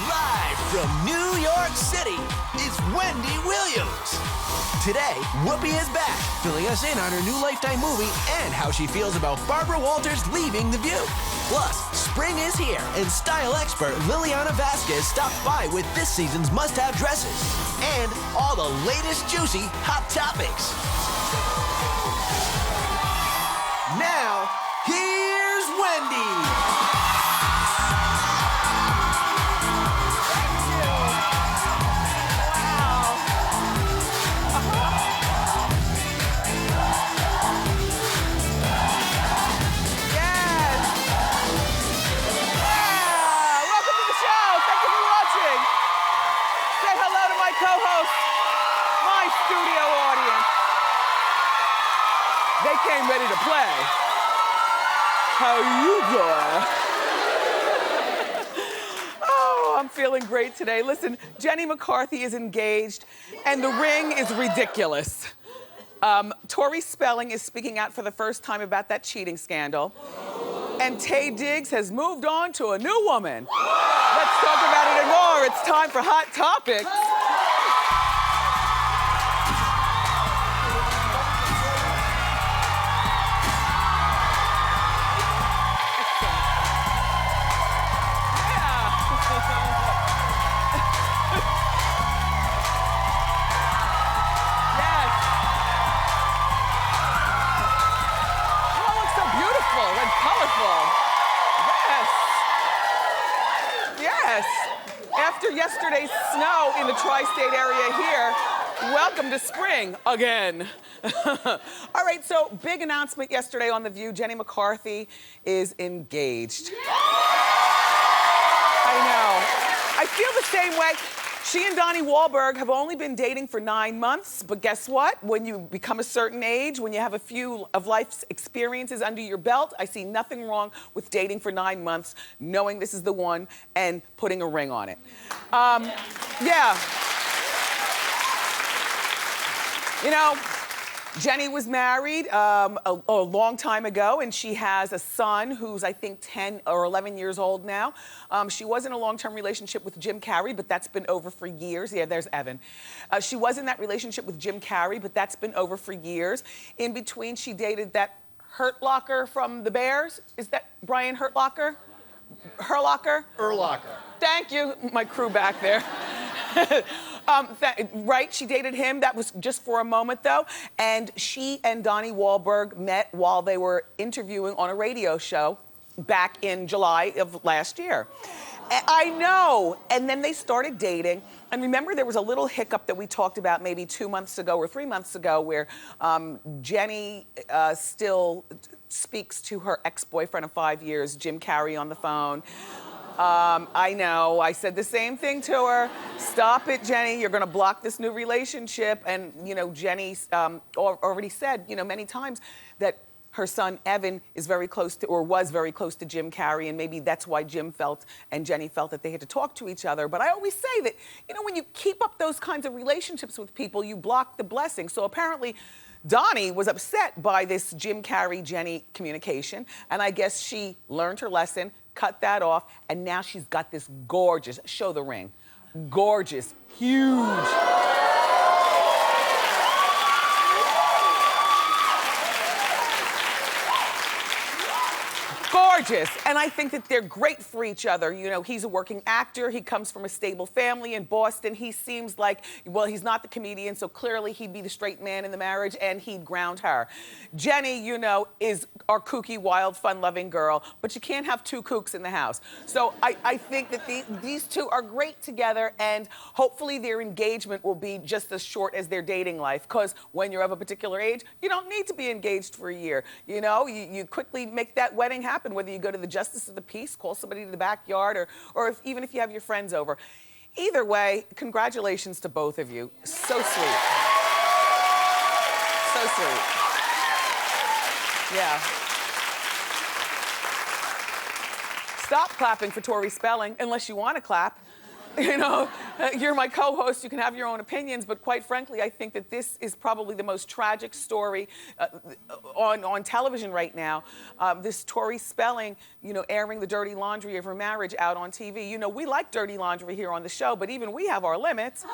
Live from New York City, it's Wendy Williams. Today, Whoopi is back, filling us in on her new Lifetime movie and how she feels about Barbara Walters leaving The View. Plus, spring is here, and style expert Lilliana Vazquez stops by with this season's must-have dresses and all the latest juicy hot topics. Now, here's Wendy. Co-host, my studio audience. They came ready to play. How you doing? Oh, I'm feeling great today. Listen, Jenny McCarthy is engaged, and the ring is ridiculous. Tori Spelling is speaking out for the first time about that cheating scandal. And Taye Diggs has moved on to a new woman. Let's talk about it and more. It's time for Hot Topics. After yesterday's snow in the tri-state area here, welcome to spring again. All right, so big announcement yesterday on The View. Jenny McCarthy is engaged. I know. I feel the same way. She and JWoww have only been dating for 9 months, but guess what? When you become a certain age, when you have a few of life's experiences under your belt, I see nothing wrong with dating for 9 months, knowing this is the one, and putting a ring on it. Yeah. You know, Jenny was married a long time ago, and she has a son who's, I think, 10 or 11 years old now. She was in a long-term relationship with Jim Carrey, but that's been over for years. Yeah, there's Evan. She was in that relationship with Jim Carrey, but that's been over for years. In between, she dated that Hurt Locker from the Bears. Is that Brian Hurtlocker? Herlocker? Urlacher. Thank you, my crew back there. Right, she dated him. That was just for a moment, though. And she and JWoww met while they were interviewing on a radio show back in July of last year. I know. And then they started dating. And remember, there was a little hiccup that we talked about maybe 2 months ago or 3 months ago where Jenny still speaks to her ex-boyfriend of 5 years, Jim Carrey, on the phone. I know, I said the same thing to her. Stop it, Jenny, you're gonna block this new relationship. And, you know, Jenny already said, you know, many times that her son, Evan, is very close to, or was very close to Jim Carrey, and maybe that's why Jim felt and Jenny felt that they had to talk to each other. But I always say that, you know, when you keep up those kinds of relationships with people, you block the blessing. So apparently, Donnie was upset by this Jim Carrey-Jenny communication, and I guess she learned her lesson, cut that off, and now she's got this gorgeous, show the ring, gorgeous, huge. Gorgeous. And I think that they're great for each other. You know, he's a working actor. He comes from a stable family in Boston. He seems like, well, he's not the comedian, so clearly he'd be the straight man in the marriage, and he'd ground her. Jenny, you know, is our kooky, wild, fun-loving girl, but you can't have two kooks in the house. So I think that these two are great together, and hopefully their engagement will be just as short as their dating life, because when you're of a particular age, you don't need to be engaged for a year. You know, you quickly make that wedding happen, whether you go to the Justice of the Peace, call somebody to the backyard, or even if you have your friends over. Either way, congratulations to both of you. So sweet. So sweet. Yeah. Stop clapping for Tori Spelling, unless you want to clap. You know, you're my co-host, you can have your own opinions, but quite frankly, I think that this is probably the most tragic story on television right now. This Tori Spelling, you know, airing the dirty laundry of her marriage out on TV. You know, we like dirty laundry here on the show, but even we have our limits.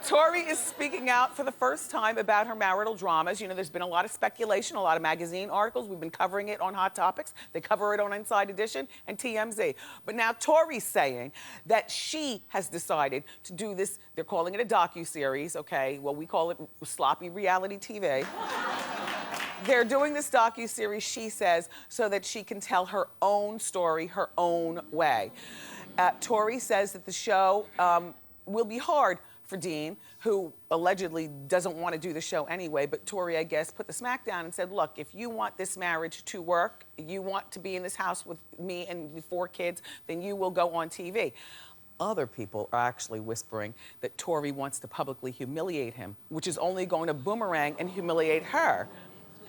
Tori is speaking out for the first time about her marital dramas. You know, there's been a lot of speculation, a lot of magazine articles. We've been covering it on Hot Topics. They cover it on Inside Edition and TMZ. But now Tori's saying that she has decided to do this. They're calling it a docuseries, okay? Well, we call it sloppy reality TV. They're doing this docuseries, she says, so that she can tell her own story her own way. Tori says that the show will be hard for Dean, who allegedly doesn't want to do the show anyway, but Tori, I guess, put the smack down and said, look, if you want this marriage to work, you want to be in this house with me and the 4 kids, then you will go on TV. Other people are actually whispering that Tori wants to publicly humiliate him, which is only going to boomerang and humiliate her.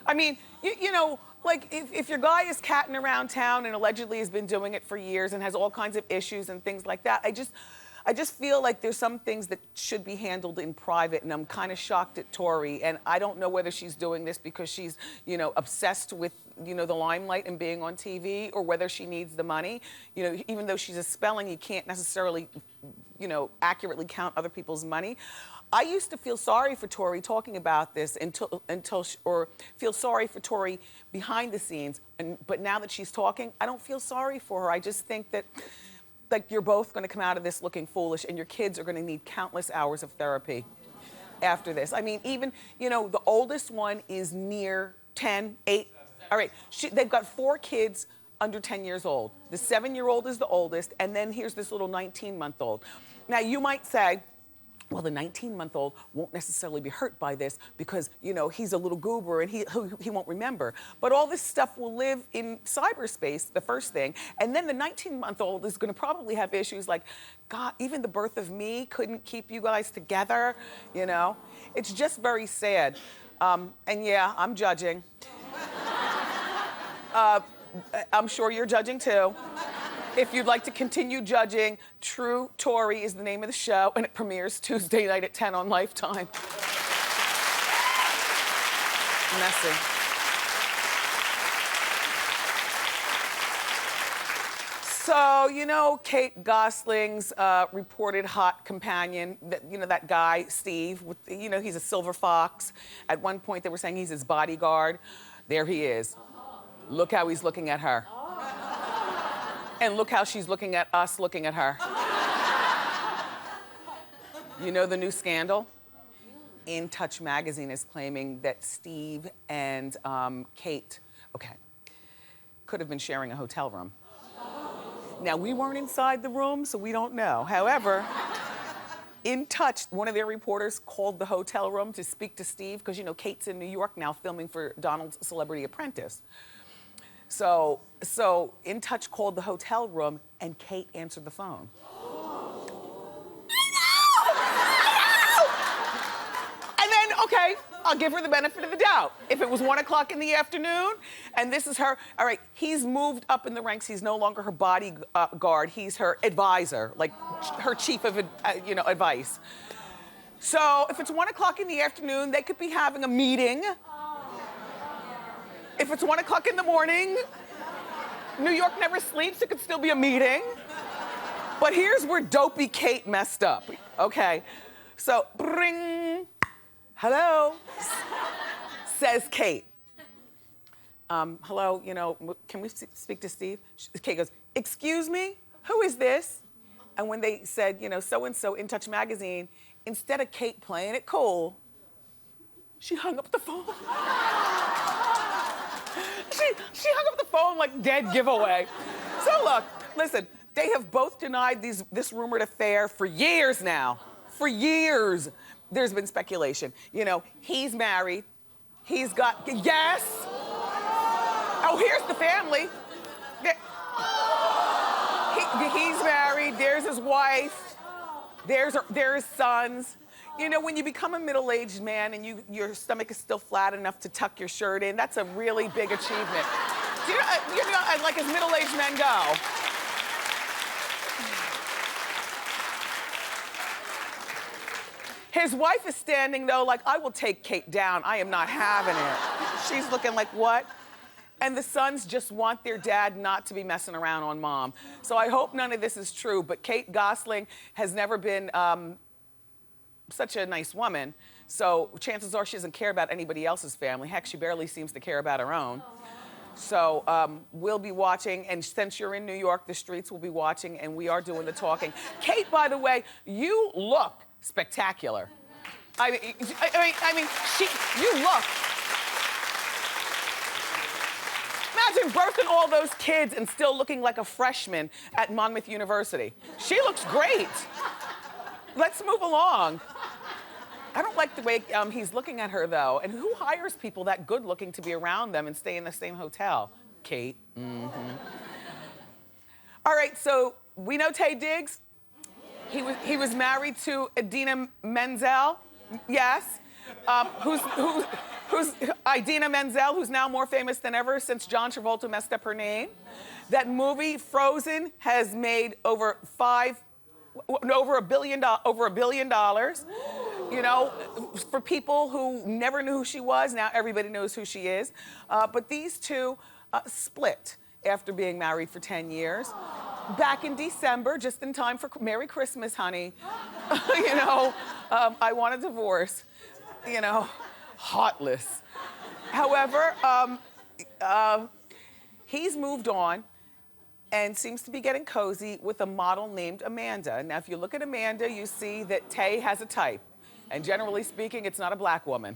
I mean, you know, like if your guy is catting around town and allegedly has been doing it for years and has all kinds of issues and things like that, I just feel like there's some things that should be handled in private, and I'm kind of shocked at Tori, and I don't know whether she's doing this because she's, you know, obsessed with, you know, the limelight and being on TV, or whether she needs the money. You know, even though she's a Spelling, you can't necessarily, you know, accurately count other people's money. I used to feel sorry for Tori talking about this or feel sorry for Tori behind the scenes, but now that she's talking, I don't feel sorry for her. I just think that, like, you're both going to come out of this looking foolish, and your kids are going to need countless hours of therapy after this. I mean, even, you know, the oldest one is near 10, 8. All right, they've got 4 kids under 10 years old. The 7-year-old is the oldest, and then here's this little 19-month-old. Now, you might say, well, the 19-month-old won't necessarily be hurt by this because, you know, he's a little goober and he won't remember. But all this stuff will live in cyberspace, the first thing. And then the 19-month-old is going to probably have issues like, God, even the birth of me couldn't keep you guys together, you know? It's just very sad. And yeah, I'm judging. I'm sure you're judging too. If you'd like to continue judging, True Tori is the name of the show, and it premieres Tuesday night at 10 on Lifetime. Messy. So, you know, Kate Gosselin's reported hot companion, that guy, Steve, he's a silver fox. At one point, they were saying he's his bodyguard. There he is. Look how he's looking at her. And look how she's looking at us, looking at her. You know the new scandal? In Touch magazine is claiming that Steve and Kate, could have been sharing a hotel room. Now, we weren't inside the room, so we don't know. However, In Touch, one of their reporters called the hotel room to speak to Steve, because, you know, Kate's in New York now filming for Donald's Celebrity Apprentice. So In Touch called the hotel room, and Kate answered the phone. And then, okay, I'll give her the benefit of the doubt. If it was 1 o'clock in the afternoon, and this is her, all right, he's moved up in the ranks. He's no longer her bodyguard. He's her advisor, like her chief of, advice. So if it's 1 o'clock in the afternoon, they could be having a meeting. If it's 1 o'clock in the morning, New York never sleeps, it could still be a meeting. But here's where dopey Kate messed up, okay? So, bring, hello, says Kate. Hello, can we speak to Steve? Kate goes, excuse me, who is this? And when they said, so-and-so In Touch magazine, instead of Kate playing it cool, she hung up the phone. She hung up the phone like dead giveaway. So look, listen, they have both denied this rumored affair for years now. For years, there's been speculation. He's married. He's got, yes. Oh, here's the family. He's married, there's his wife, there's his sons. When you become a middle-aged man and your stomach is still flat enough to tuck your shirt in, that's a really big achievement. like as middle-aged men go. His wife is standing though like, I will take Kate down. I am not having it. She's looking like, what? And the sons just want their dad not to be messing around on mom. So I hope none of this is true, but Kate Gosselin has never been such a nice woman. So chances are she doesn't care about anybody else's family. Heck, she barely seems to care about her own. So we'll be watching, and since you're in New York, the streets will be watching, and we are doing the talking. Kate, by the way, you look spectacular. I mean, you look. Imagine birthing all those kids and still looking like a freshman at Monmouth University. She looks great. Let's move along. I don't like the way he's looking at her, though. And who hires people that good looking to be around them and stay in the same hotel? Kate. Mm-hmm. All right, so we know Taye Diggs. He was married to Idina Menzel. Yes. Who's Idina Menzel, who's now more famous than ever since John Travolta messed up her name. That movie, Frozen, has made over $1 billion. You know, for people who never knew who she was, now everybody knows who she is. But these two split after being married for 10 years. Back in December, just in time for Merry Christmas, honey. You know, I want a divorce. You know, heartless. However, he's moved on and seems to be getting cozy with a model named Amanda. Now, if you look at Amanda, you see that Taye has a type. And generally speaking, it's not a black woman.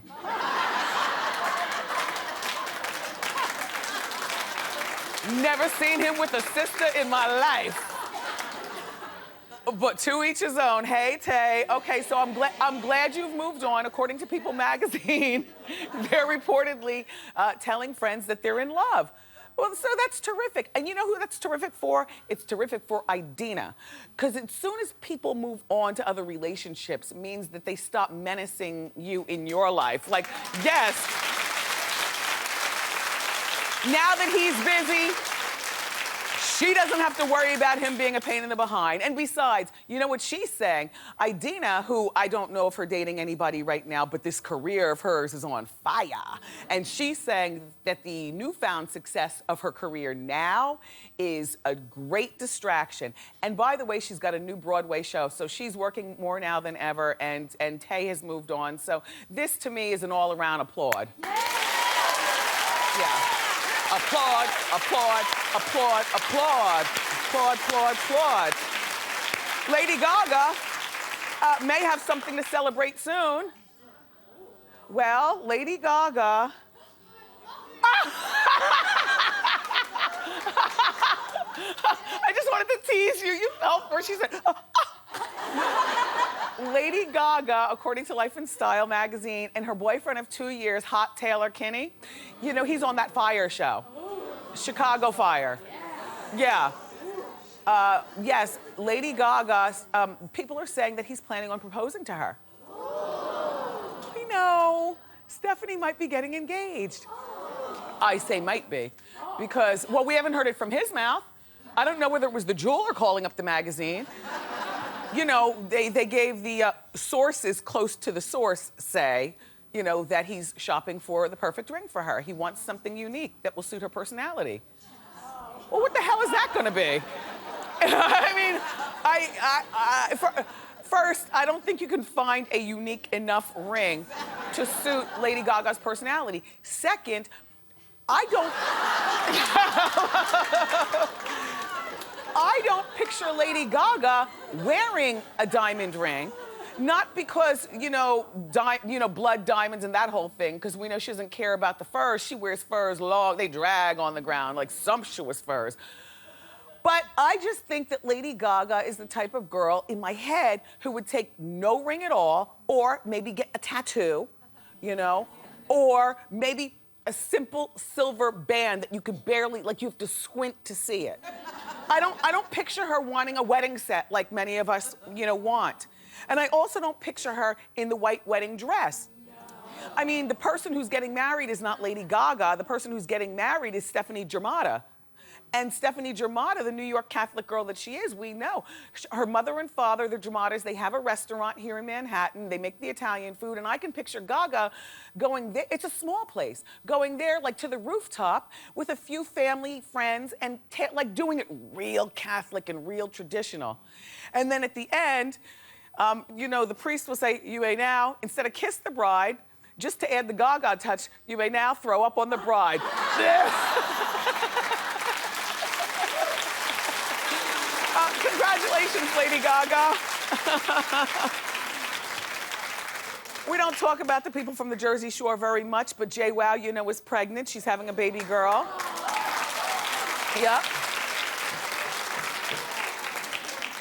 Never seen him with a sister in my life. But to each his own. Hey, Taye. Okay, so I'm glad you've moved on. According to People magazine, they're reportedly telling friends that they're in love. Well, so that's terrific. And you know who that's terrific for? It's terrific for Idina. Because as soon as people move on to other relationships, it means that they stop menacing you in your life. Like, yes. Now that he's busy, she doesn't have to worry about him being a pain in the behind. And besides, you know what she's saying? Idina, who I don't know if her dating anybody right now, but this career of hers is on fire. And she's saying that the newfound success of her career now is a great distraction. And by the way, she's got a new Broadway show, so she's working more now than ever, and Taye has moved on. So this, to me, is an all-around applaud. Yeah. Applaud, applaud, applaud, applaud, applaud, applaud, applaud. Lady Gaga may have something to celebrate soon. Well, Lady Gaga. I just wanted to tease you. You fell for it. She said, Lady Gaga, according to Life and Style magazine, and her boyfriend of 2 years, Hot Taylor Kinney, you know, he's on that Fire show. Chicago Fire. Yeah. Yes, Lady Gaga, people are saying that he's planning on proposing to her. I know. Stephanie might be getting engaged. I say might be. Because, well, we haven't heard it from his mouth. I don't know whether it was the jeweler calling up the magazine. You know, they gave the sources close to the source say, you know, that he's shopping for the perfect ring for her. He wants something unique that will suit her personality. Well, what the hell is that gonna be? I mean, first, I don't think you can find a unique enough ring to suit Lady Gaga's personality. Second, I don't picture Lady Gaga wearing a diamond ring. Not because, you know, blood diamonds and that whole thing, because we know she doesn't care about the furs. She wears furs long, they drag on the ground, like sumptuous furs. But I just think that Lady Gaga is the type of girl in my head who would take no ring at all, or maybe get a tattoo, you know, or maybe a simple silver band that you could barely, like you have to squint to see it. I don't picture her wanting a wedding set like many of us, you know, want. And I also don't picture her in the white wedding dress. I mean, the person who's getting married is not Lady Gaga. The person who's getting married is Stephanie Germanotta. And Stephanie Germanotta, the New York Catholic girl that she is, we know. Her mother and father, the Germanottas, they have a restaurant here in Manhattan. They make the Italian food. And I can picture Gaga going there. It's a small place. Going there like to the rooftop with a few family, friends, and like doing it real Catholic and real traditional. And then at the end, you know, the priest will say, "You may now," instead of kiss the bride, just to add the Gaga touch, "You may now throw up on the bride." Congratulations, Lady Gaga. We don't talk about the people from the Jersey Shore very much, but JWoww, you know, is pregnant. She's having a baby girl. Yep.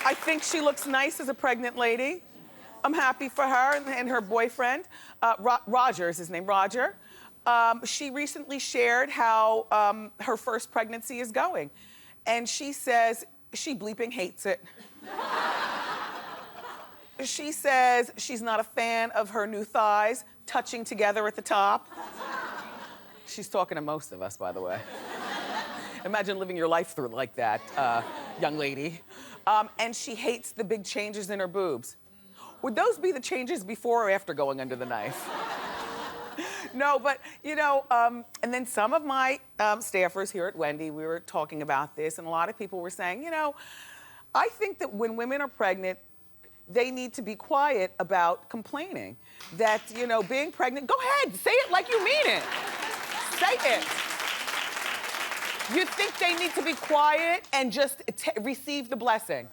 I think she looks nice as a pregnant lady. I'm happy for her and her boyfriend. Roger is his name, Roger. She recently shared how her first pregnancy is going. And she says she bleeping hates it. She says she's not a fan of her new thighs touching together at the top. She's talking to most of us, by the way. Imagine living your life through like that, young lady. And she hates the big changes in her boobs. Would those be the changes before or after going under the knife? No, but, you know, and then some of my staffers here at Wendy, we were talking about this, and a lot of people were saying, you know, I think that when women are pregnant, they need to be quiet about complaining. That, you know, being pregnant, go ahead, say it like you mean it. Say it. You think they need to be quiet and just receive the blessing?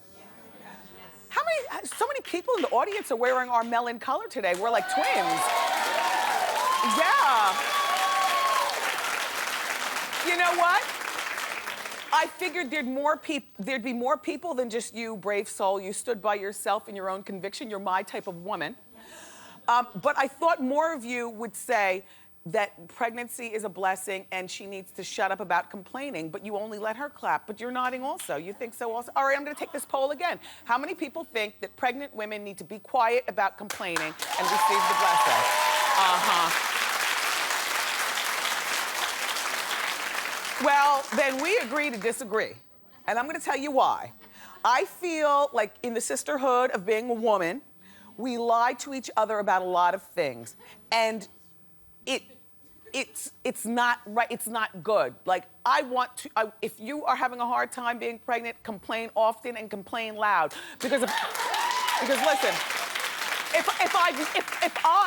How many, so many people in the audience are wearing our melon color today. We're like twins. Yeah. You know what? I figured there'd be more people than just you, brave soul. You stood by yourself in your own conviction. You're my type of woman. But I thought more of you would say that pregnancy is a blessing and she needs to shut up about complaining, but you only let her clap. But you're nodding also. You think so also? All right, I'm gonna take this poll again. How many people think that pregnant women need to be quiet about complaining and receive the blessing? Well, then we agree to disagree. And I'm gonna tell you why. I feel like in the sisterhood of being a woman, we lie to each other about a lot of things. And it's not right, it's not good. Like, if you are having a hard time being pregnant, complain often and complain loud. Because listen,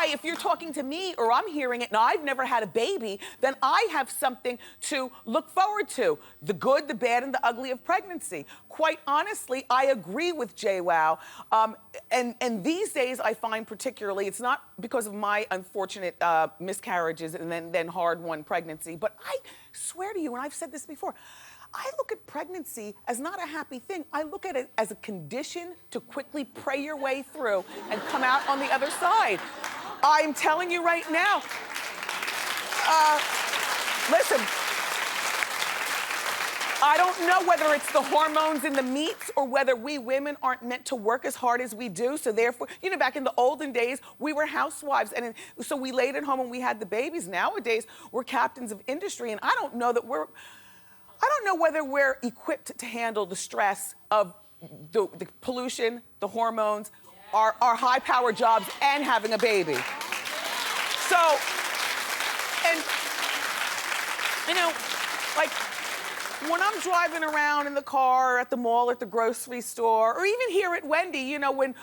if you're talking to me or I'm hearing it and I've never had a baby, then I have something to look forward to. The good, the bad, and the ugly of pregnancy. Quite honestly, I agree with JWoww. And these days I find particularly, it's not because of my unfortunate miscarriages and then hard-won pregnancy, but I swear to you, and I've said this before, I look at pregnancy as not a happy thing. I look at it as a condition to quickly pray your way through and come out on the other side. I'm telling you right now. Listen, I don't know whether it's the hormones in the meats or whether we women aren't meant to work as hard as we do. So therefore, you know, back in the olden days, we were housewives. And so we laid at home and we had the babies. Nowadays, we're captains of industry. And I don't know whether we're equipped to handle the stress of the pollution, the hormones, our high-powered jobs, and having a baby. So, and, you know, like, when I'm driving around in the car, or at the mall, or at the grocery store, or even here at Wendy, you know, when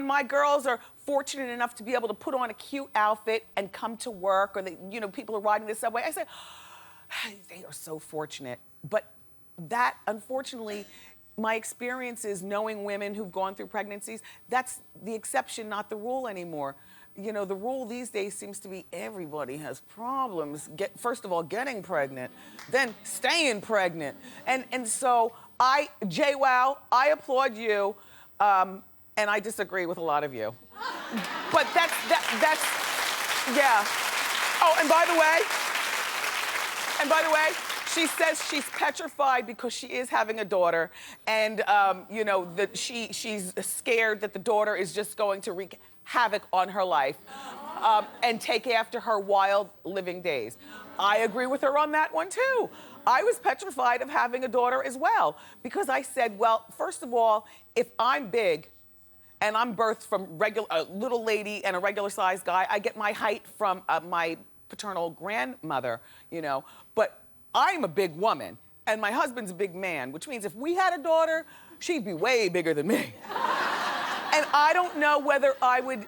my girls are fortunate enough to be able to put on a cute outfit and come to work, or you know, people are riding the subway, I say, they are so fortunate. But that, unfortunately, my experience is knowing women who've gone through pregnancies, that's the exception, not the rule anymore. You know, the rule these days seems to be everybody has problems, first of all, getting pregnant, then staying pregnant. And so JWoww, I applaud you, and I disagree with a lot of you. But that's, yeah. Oh, and by the way, she says she's petrified because she is having a daughter, and you know that she's scared that the daughter is just going to wreak havoc on her life and take after her wild living days. I agree with her on that one too. I was petrified of having a daughter as well because I said, well, first of all, if I'm big and I'm birthed from a little lady and a regular sized guy, I get my height from my paternal grandmother, you know, but I'm a big woman and my husband's a big man, which means if we had a daughter, she'd be way bigger than me. And I don't know whether I would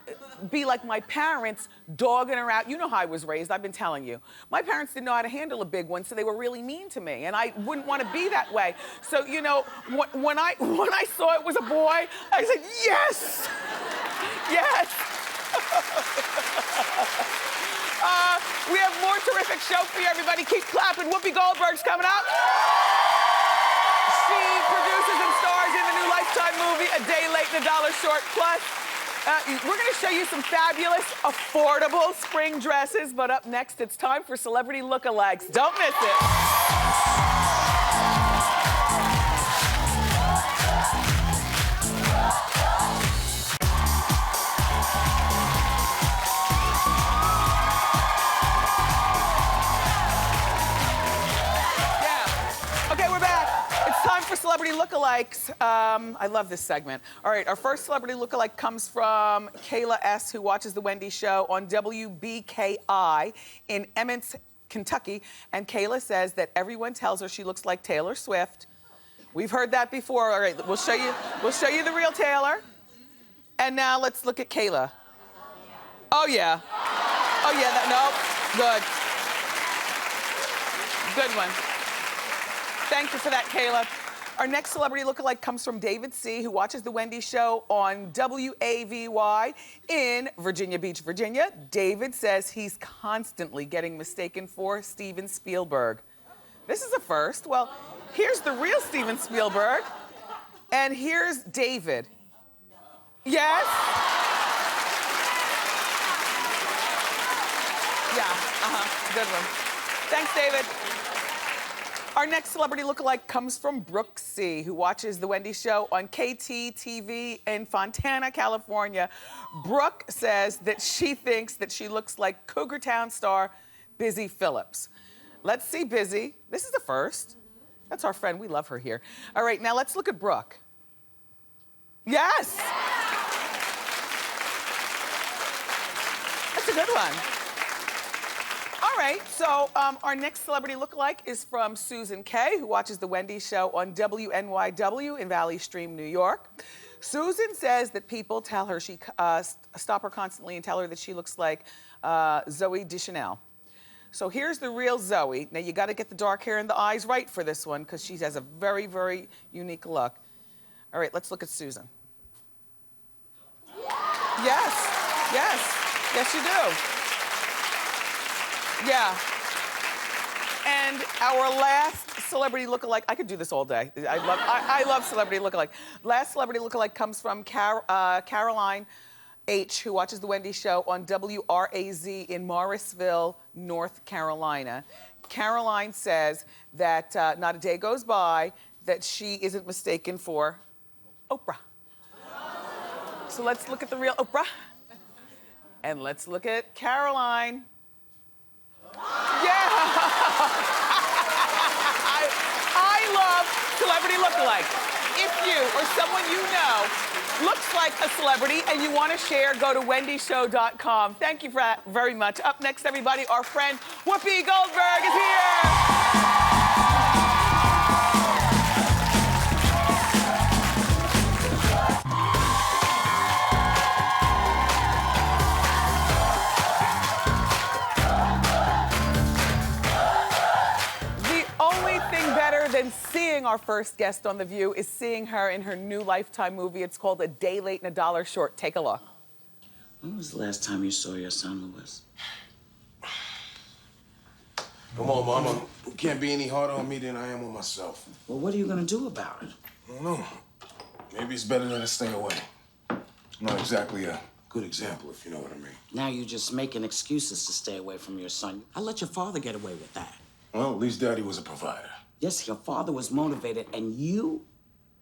be like my parents, dogging her out. You know how I was raised, I've been telling you. My parents didn't know how to handle a big one, so they were really mean to me, and I wouldn't want to be that way. So, you know, when I saw it was a boy, I said, yes! Yes! We have more terrific show for you, everybody. Keep clapping. Whoopi Goldberg's coming up. She produces and stars in the new Lifetime movie, A Day Late and a Dollar Short. Plus, we're going to show you some fabulous, affordable spring dresses. But up next, it's time for Celebrity Lookalikes. Don't miss it. Celebrity lookalikes. I love this segment. All right, our first celebrity lookalike comes from Kayla S., who watches The Wendy Show on WBKI in Emmons, Kentucky. And Kayla says that everyone tells her she looks like Taylor Swift. We've heard that before. All right, we'll show you the real Taylor. And now let's look at Kayla. Oh yeah. Oh yeah, no, good. Good one. Thank you for that, Kayla. Our next celebrity lookalike comes from David C., who watches The Wendy Show on WAVY in Virginia Beach, Virginia. David says he's constantly getting mistaken for Steven Spielberg. This is a first. Well, here's the real Steven Spielberg, and here's David. Yes? Yeah, good one. Thanks, David. Our next celebrity lookalike comes from Brooke C., who watches The Wendy Show on KTTV in Fontana, California. Brooke says that she thinks that she looks like Cougar Town star Busy Phillips. Let's see Busy. This is the first. That's our friend. We love her here. All right, now let's look at Brooke. Yes! That's a good one. All right, so our next celebrity lookalike is from Susan K., who watches The Wendy Show on WNYW in Valley Stream, New York. Susan says that people tell her stop her constantly and tell her that she looks like Zooey Deschanel. So here's the real Zoe. Now you gotta get the dark hair and the eyes right for this one because she has a very, very unique look. All right, let's look at Susan. Yes, you do. Yeah. And our last celebrity lookalike, I could do this all day. I love celebrity lookalike. Last celebrity lookalike comes from Caroline H., who watches The Wendy Show on WRAZ in Morrisville, North Carolina. Caroline says that not a day goes by that she isn't mistaken for Oprah. So let's look at the real Oprah. And let's look at Caroline. Yeah! I love celebrity lookalike. If you or someone you know looks like a celebrity and you want to share, go to wendyshow.com. Thank you for that very much. Up next, everybody, our friend Whoopi Goldberg is here. Than seeing our first guest on The View is seeing her in her new Lifetime movie. It's called A Day Late and a Dollar Short. Take a look. When was the last time you saw your son, Louis? Come on, Mama. You can't be any harder on me than I am on myself. Well, what are you gonna do about it? I don't know. Maybe it's better than to stay away. I'm not exactly a good example, if you know what I mean. Now you're just making excuses to stay away from your son. I let your father get away with that. Well, at least Daddy was a provider. Yes, your father was motivated, and you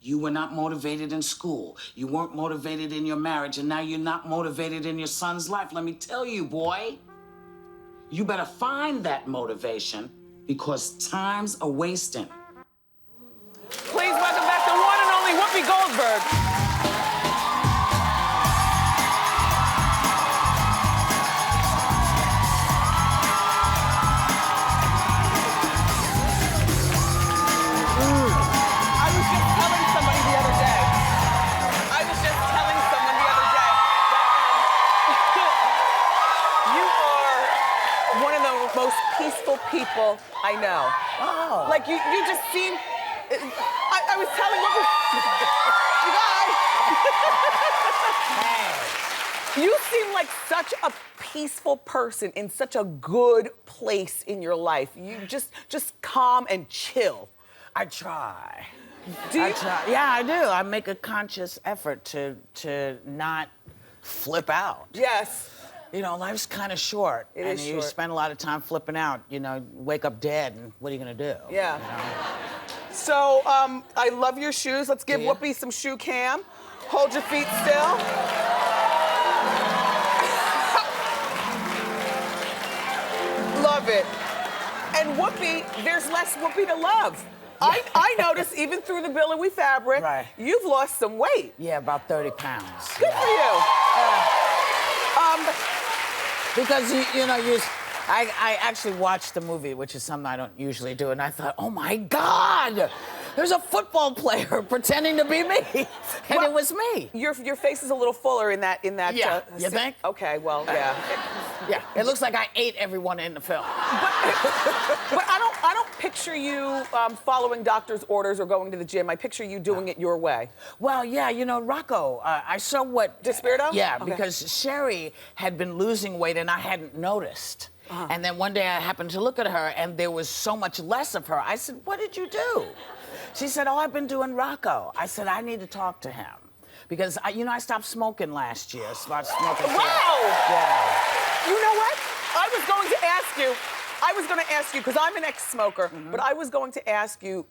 You were not motivated in school. You weren't motivated in your marriage, and now you're not motivated in your son's life. Let me tell you, boy, you better find that motivation because time's a wasting. Please welcome back the one and only Whoopi Goldberg. Most peaceful people I know. Oh. Like you just seem. I was telling you guys. Hey. You seem like such a peaceful person in such a good place in your life. You just calm and chill. I try. I try. Yeah, I do. I make a conscious effort to not flip out. Yes. You know, life's kind of short. It is you short. spend a lot of time flipping out. You know, wake up dead, and what are you gonna do? Yeah. You know? So, I love your shoes. Let's give Yeah. Whoopi some shoe cam. Hold your feet still. Love it. And Whoopi, there's less Whoopi to love. Yeah. I noticed even through the billowy fabric, Right. you've lost some weight. Yeah, about 30 pounds. Good for you. Because I actually watched the movie, which is something I don't usually do, and I thought, oh my God, there's a football player pretending to be me, and Well, it was me. Your face is a little fuller in that. Yeah, you think? Okay, well, yeah. Yeah, it looks like I ate everyone in the film. But I don't picture you following doctor's orders or going to the gym. I picture you doing it your way. Well, yeah, you know, Rocco, I saw what... Despirito? Yeah, Okay. because Sherry had been losing weight and I hadn't noticed. And then one day I happened to look at her and there was so much less of her. I said, what did you do? She said, oh, I've been doing Rocco. I said, I need to talk to him. Because, I stopped smoking last year. Stopped smoking. Wow! Yeah. You know what? I was going to ask you, because I'm an ex-smoker, but I was going to ask you,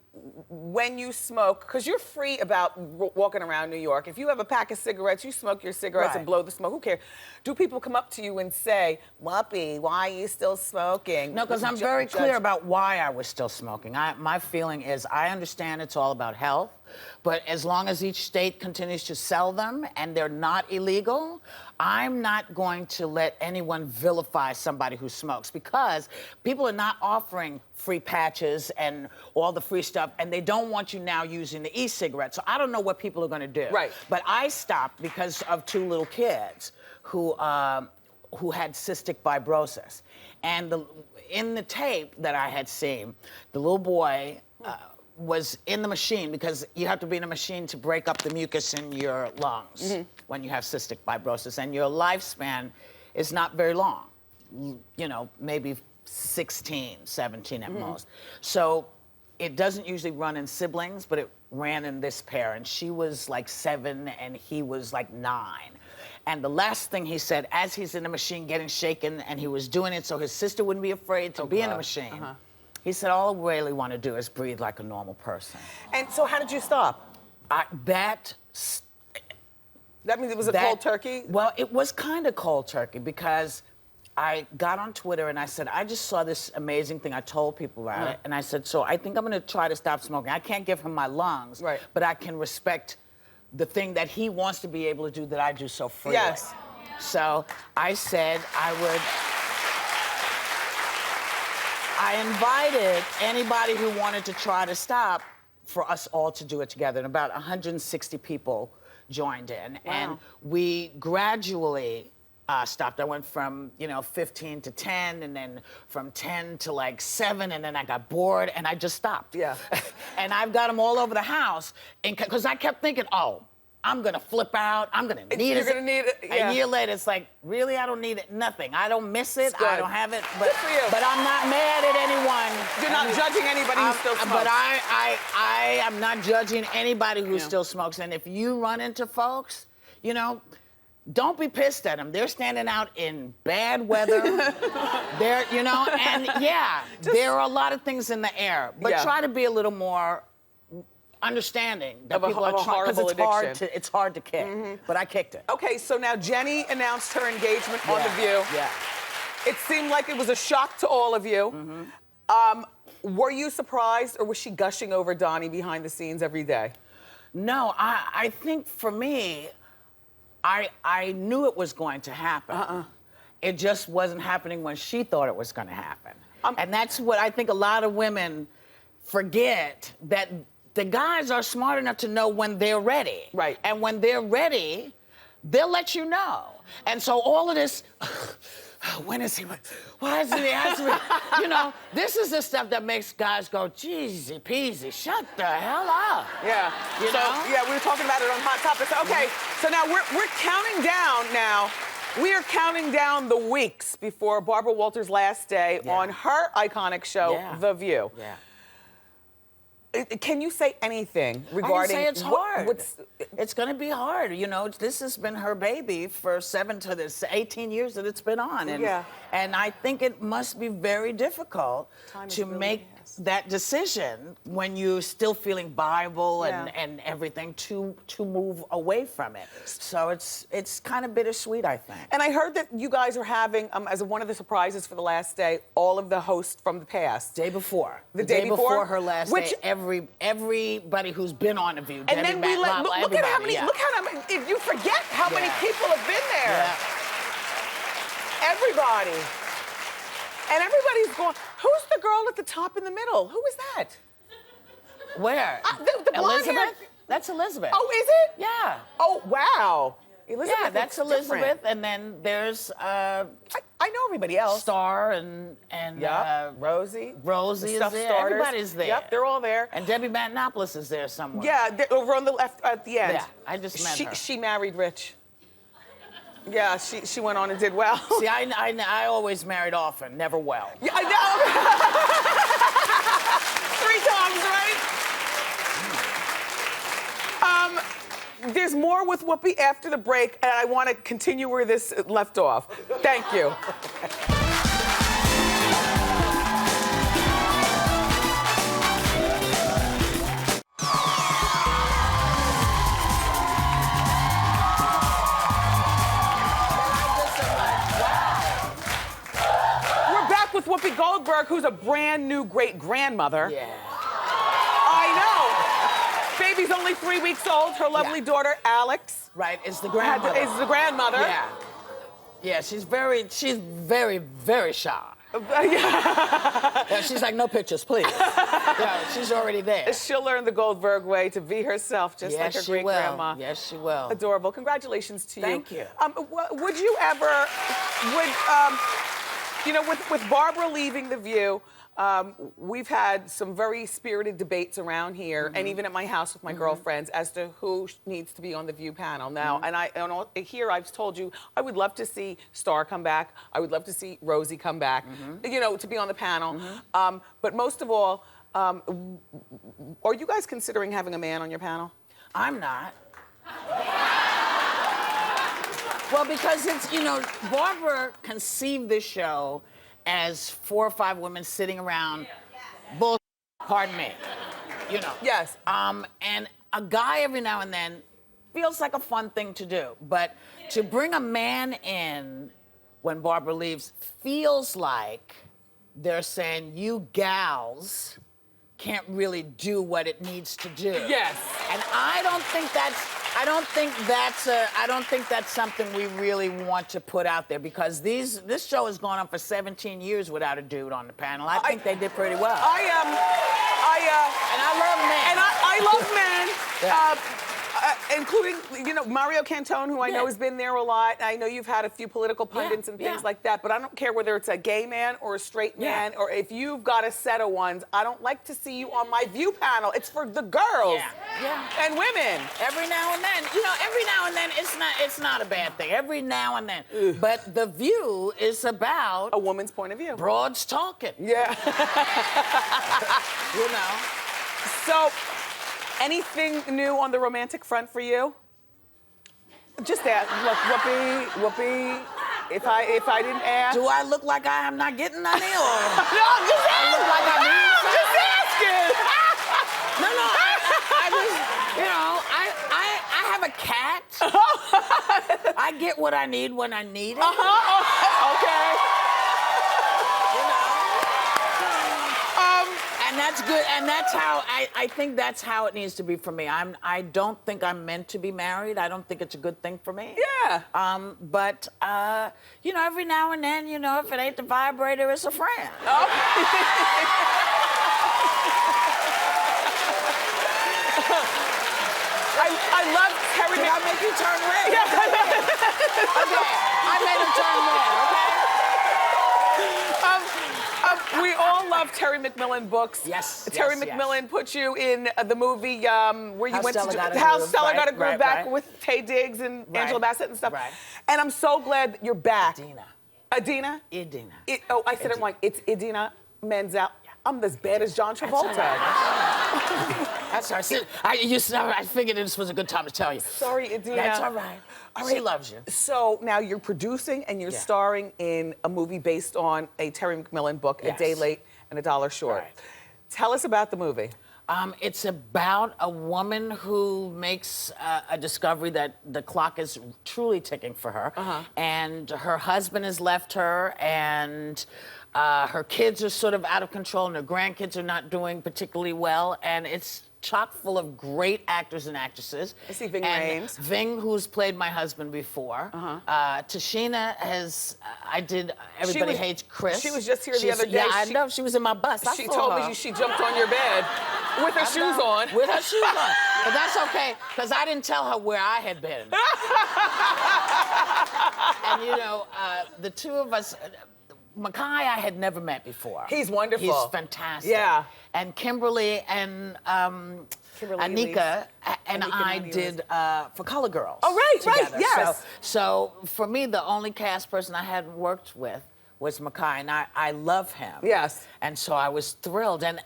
when you smoke, because you're free about walking around New York, if you have a pack of cigarettes, you smoke your cigarettes and Right. blow the smoke, who cares? Do people come up to you and say, Whoopi, why are you still smoking? No, because I'm very clear about why I was still smoking. My feeling is I understand it's all about health, but as long as each state continues to sell them and they're not illegal, I'm not going to let anyone vilify somebody who smokes because people are not offering free patches and all the free stuff, and they don't want you now using the e-cigarette. So I don't know what people are going to do. Right. But I stopped because of two little kids who had cystic fibrosis. And in the tape that I had seen, the little boy was in the machine because you have to be in a machine to break up the mucus in your lungs when you have cystic fibrosis. And your lifespan is not very long, you know, maybe 16, 17 at most. So it doesn't usually run in siblings, but it ran in this pair. And she was like 7 and he was like 9. And the last thing he said, as he's in the machine getting shaken, and he was doing it so his sister wouldn't be afraid to be in the machine, he said, all I really want to do is breathe like a normal person. And so how did you stop? That means it was a cold turkey? Well, it was kind of cold turkey because I got on Twitter and I said, I just saw this amazing thing. I told people about it. And I said, so I think I'm going to try to stop smoking. I can't give him my lungs, Right. but I can respect the thing that he wants to be able to do that I do so freely. Yes. So I said I invited anybody who wanted to try to stop for us all to do it together. And about 160 people joined in. Wow. And we gradually stopped. I went from, 15 to 10, and then from 10 to like 7, and then I got bored, and I just stopped. Yeah. And I've got them all over the house, because I kept thinking, oh, I'm gonna flip out. I'm gonna need it. You're gonna need it, yeah. A year later, it's like, really, I don't need it. Nothing. I don't miss it. Good. I don't have it. But, Good for you. but I'm not mad at anyone. You're not judging anybody who still smokes. But I am not judging anybody who still smokes. And if you run into folks, don't be pissed at them. They're standing out in bad weather. They're, and yeah, there are a lot of things in the air. But try to be a little more understanding that Of a- people of a are trying, because horrible it's hard to kick. But I kicked it. Okay, so now Jenny announced her engagement on The View. Yeah. It seemed like it was a shock to all of you. Were you surprised, or was she gushing over Donnie behind the scenes every day? No, I think for me, I knew it was going to happen. It just wasn't happening when she thought it was going to happen. And that's what I think a lot of women forget, that the guys are smart enough to know when they're ready. Right. And when they're ready, they'll let you know. And so all of this, when is he? Why isn't he answering me? You know, this is the stuff that makes guys go, jeezy peasy, shut the hell up. Yeah. You know? Yeah, we were talking about it on Hot Topics. Okay, so now we're counting down now. We are counting down the weeks before Barbara Walters' last day on her iconic show, The View. Yeah. Can you say anything regarding? I can say it's hard. It's going to be hard. You know, this has been her baby for 18 years that it's been on. And, and I think it must be very difficult to make that decision when you're still viable viable and everything to move away from it. So it's kind of bittersweet, I think. And I heard that you guys are having, as one of the surprises for the last day, all of the hosts from the past. Day before. The day before her last day. Everybody who's been on The View. And then we look at how many. Look how many. If you forget how many people have been there. Yeah. Everybody. And everybody's going, who's the girl at the top in the middle? Who is that? Where? The blonde Elizabeth? hair. That's Elizabeth. Oh, is it? Yeah. Oh, wow. Elizabeth, yeah, that's Elizabeth. Different. And then there's I know everybody else. Star and Rosie. Rosie the is there. starters. Everybody's there. Yep, they're all there. And Debbie Matenopoulos is there somewhere. Yeah, they're over on the left at the end. Yeah, I just met her. She married rich. Yeah, she went on and did well. See, I always married often, never well. Yeah, I know. 3 times, right? There's more with Whoopi after the break, and I want to continue where this left off. Thank you. With Whoopi Goldberg, who's a brand new great-grandmother. Yeah. I know. Baby's only 3 weeks old. Her lovely daughter, Alex. Right, is the grandmother. Is the grandmother. Yeah. Yeah, she's very, very shy. Yeah, she's like, no pictures, please. Yeah, she's already there. She'll learn the Goldberg way to be herself, just like her great-grandma. Yes, she will. Adorable. Congratulations to you. Thank you. Would you ever, you know, with Barbara leaving The View, we've had some very spirited debates around here, and even at my house with my girlfriends, as to who needs to be on The View panel now. And here I've told you, I would love to see Star come back. I would love to see Rosie come back, you know, to be on the panel. But most of all, are you guys considering having a man on your panel? I'm not. Well, because it's, you know, Barbara conceived this show as 4 or 5 women sitting around bull, pardon me, you know. Yes. And a guy every now and then feels like a fun thing to do. But to bring a man in when Barbara leaves feels like they're saying, you gals can't really do what it needs to do. Yes. And I don't think that's something we really want to put out there, because this show has gone on for 17 years without a dude on the panel. I think they did pretty well. And I love men. And I love men. Yeah. Including, you know, Mario Cantone, who I know has been there a lot. I know you've had a few political pundits and things like that, but I don't care whether it's a gay man or a straight man, or if you've got a set of ones, I don't like to see you on my View panel. It's for the girls and women. Every now and then, you know, it's not a bad thing. Every now and then. But The View is about a woman's point of view. Broads talking. Yeah. You know. So, anything new on the romantic front for you? Just that. Look, Whoopi, if I didn't ask. Do I look like I am not getting any, or? No, I'm just asking. I look like I need something? Just asking. No, cat. I get what I need when I need it. Okay. And that's good, and that's how I think that's how it needs to be for me. I don't think I'm meant to be married. I don't think it's a good thing for me. Yeah. But you know, every now and then, you know, if it ain't the vibrator, it's a friend. I love Terry. Did I make you turn red? Yeah. Okay, I made him turn red. Okay. We all love Terry McMillan books. Yes. Terry yes, McMillan put you in the movie where you How went Stella to Got a How Groove, Stella right, Got a Groove right, back right. with Taye Diggs and Right. Angela Bassett and stuff. Right. And I'm so glad that you're back. Idina. Adina? I said it wrong. It's Idina Menzel. I'm as bad as John Travolta. That's all right. I figured this was a good time to tell you. Sorry, Idina. That's all right. She loves you. So now you're producing and you're starring in a movie based on a Terry McMillan book, Yes. A Day Late and a Dollar Short. Right. Tell us about the movie. It's about a woman who makes a discovery that the clock is truly ticking for her. And her husband has left her, and her kids are sort of out of control, and her grandkids are not doing particularly well. And it's chock full of great actors and actresses. I see Ving And Rhames. Ving, who's played my husband before. Tashina I did Everybody Hates Chris. She was just here the other day. Yeah, I know. She was in my bus. I She saw told her. me she jumped on your bed with her shoes on. With her shoes on. But that's okay, because I didn't tell her where I had been. And you know, the two of us, Mackay I had never met before. He's wonderful. He's fantastic. Yeah. And Kimberly and Anika and Anika I and did For Color Girls. Oh, right, together. yes. So for me, the only cast person I hadn't worked with was Mackay, and I love him. Yes. And so I was thrilled. And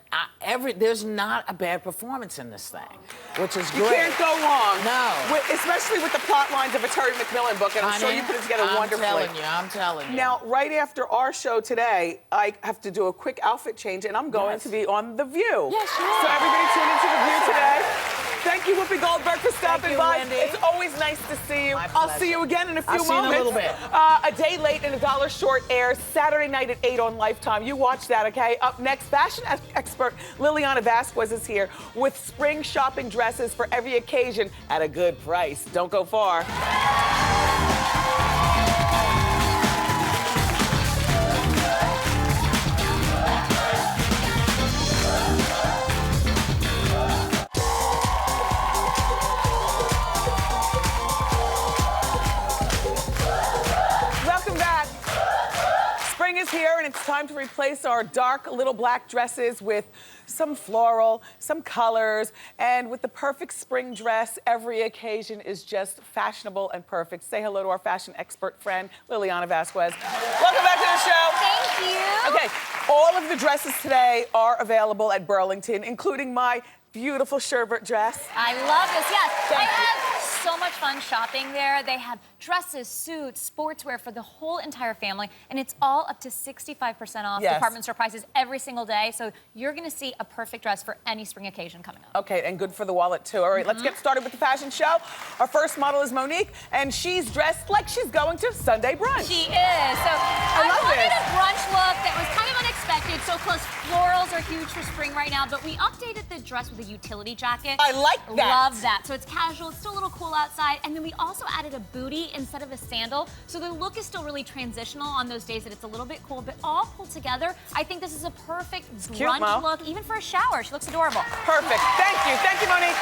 there's not a bad performance in this thing, which is great. You can't go wrong. No. Especially with the plot lines of a Terry McMillan book, and I'm sure you put it together wonderfully. I'm telling you. Now, right after our show today, I have to do a quick outfit change, and I'm going to be on The View. Yes, you are. So everybody tune into The View today. Thank you, Whoopi Goldberg, for stopping you, by. Wendy. It's always nice to see you. My I'll pleasure. see you again in a few I'll see you in a moments. little bit. A Day Late and a Dollar Short airs Saturday night at 8 on Lifetime. You watch that, okay? Up next, fashion expert Lilliana Vazquez is here with spring shopping dresses for every occasion at a good price. Don't go far. Welcome back. Spring is here, and it's time to replace our dark little black dresses with some floral, some colors, and with the perfect spring dress, every occasion is just fashionable and perfect. Say hello to our fashion expert friend, Lilliana Vazquez. Welcome back to the show. Thank you. Okay, all of the dresses today are available at Burlington, including my beautiful sherbet dress. I love this. Yes, Thank I you. have so much fun shopping there. They have dresses, suits, sportswear for the whole entire family, and it's all up to 65% off Yes. department store prices every single day. So you're going to see a perfect dress for any spring occasion coming up. Okay, and good for the wallet too. All right, let's get started with the fashion show. Our first model is Monique, and she's dressed like she's going to Sunday brunch. She is. So I love wanted this. a brunch look that was kind of unexpected. So close florals are huge for spring right now, but we updated the dress with a utility jacket. I like that. Love that. So it's casual, it's still a little cool outside, and then we also added a bootie instead of a sandal. So the look is still really transitional on those days that it's a little bit cool, but all pulled together. I think this is a perfect cute, brunch Mo. look, even for a shower. She looks adorable. Perfect. Thank you. Thank you, Monique.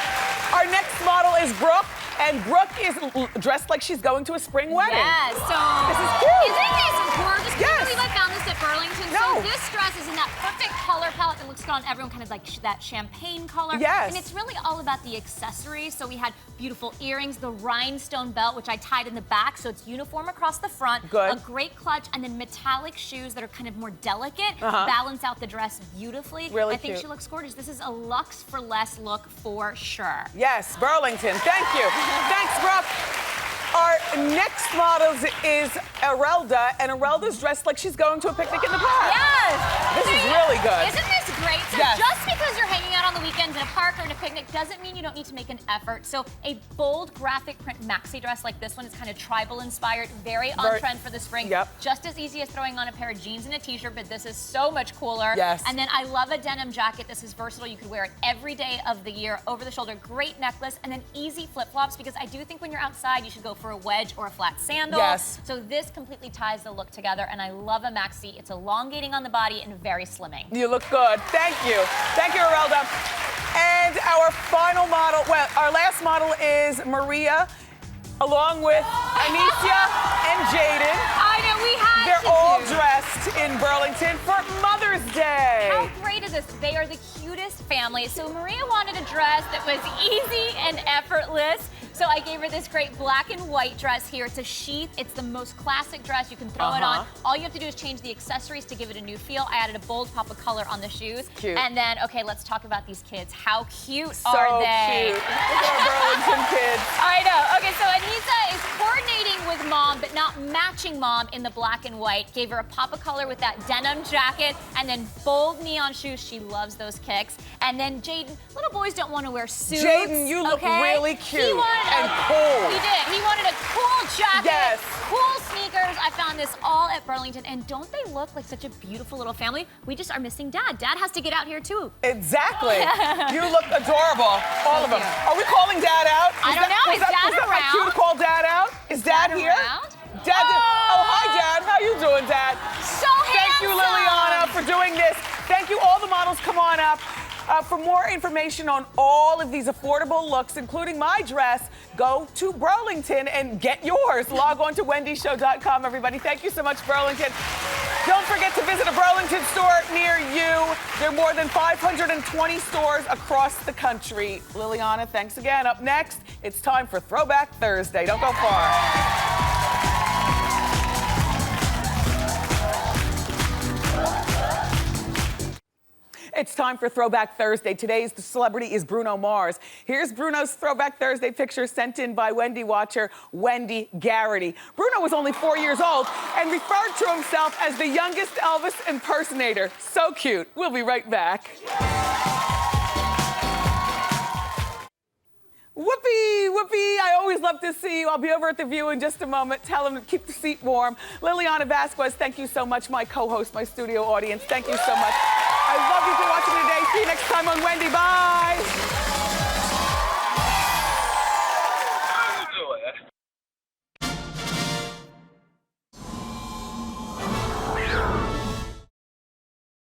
Our next model is Brooke, and Brooke is dressed like she's going to a spring wedding. Yes, so This is cute. Isn't this gorgeous? Yes. Can't believe I found this at Burlington. No. So this dress is in that perfect color palette that looks good on everyone, kind of like that champagne color. Yes. And it's really all about the accessories. So we had beautiful earrings, the rhinestone belt, which I tied in the back, so it's uniform across the front. Good. A great clutch, and then metallic shoes that are kind of more delicate, balance out the dress beautifully. Really I think cute. she looks gorgeous. This is a luxe for less look for sure. Yes, Burlington. Thank you. Thanks, Brooke. Our next model is Erelda, and Erelda's dressed like she's going to a picnic in the park. Yes! This is really good. Isn't this great? So Yes. just because you're hanging out on the weekend at a park or at a picnic doesn't mean you don't need to make an effort. So a bold graphic print maxi dress like this one is kind of tribal inspired, very on trend for the spring. Yep. Just as easy as throwing on a pair of jeans and a t-shirt, but this is so much cooler. Yes. And then I love a denim jacket. This is versatile. You could wear it every day of the year, over the shoulder, great necklace, and then easy flip-flops, because I do think when you're outside, you should go for a wedge or a flat sandal. Yes. So this completely ties the look together, and I love a maxi. It's elongating on the body and very slimming. You look good. Thank you. Thank you, Arelda. And our final model, well, our last model is Maria, along with Anicia and Jaden. I know, we had They're all dressed in Burlington for Mother's Day. How great is this? They are the cutest family. So Maria wanted a dress that was easy and effortless. So I gave her this great black and white dress here. It's a sheath. It's the most classic dress. You can throw it on. All you have to do is change the accessories to give it a new feel. I added a bold pop of color on the shoes. Cute. And then, okay, let's talk about these kids. How cute are they? So cute. Look at our Burlington kids. I know. Okay, so Anissa is coordinating with mom, but not matching mom in the black and white. Gave her a pop of color with that denim jacket and then bold neon shoes. She loves those kicks. And then Jaden, little boys don't want to wear suits. Jaden, you look really cute and cool. He did. He wanted a cool jacket, Yes. cool sneakers. I found this all at Burlington. And don't they look like such a beautiful little family? We just are missing Dad. Dad has to get out here too. Exactly. You look adorable, all of them. Are we calling Dad out? I don't know. Is Dad was that around? cue to call Dad out? Is Dad here? around? Dad. Oh, hi, Dad. How you doing, Dad? So Thank you, handsome. Lilliana, for doing this. Thank you. All the models, come on up. For more information on all of these affordable looks, including my dress, go to Burlington and get yours. Log on to wendyshow.com, everybody. Thank you so much, Burlington. Don't forget to visit a Burlington store near you. There are more than 520 stores across the country. Lilliana, thanks again. Up next, it's time for Throwback Thursday. Don't go far. It's time for Throwback Thursday. Today's celebrity is Bruno Mars. Here's Bruno's Throwback Thursday picture sent in by Wendy watcher Wendy Garrity. Bruno was only 4 years old and referred to himself as the youngest Elvis impersonator. So cute. We'll be right back. Whoopi, I always love to see you. I'll be over at The View in just a moment. Tell him to keep the seat warm. Lilliana Vazquez, thank you so much. My co-host, my studio audience, thank you so much. I love you for watching today. See you next time on Wendy. Bye.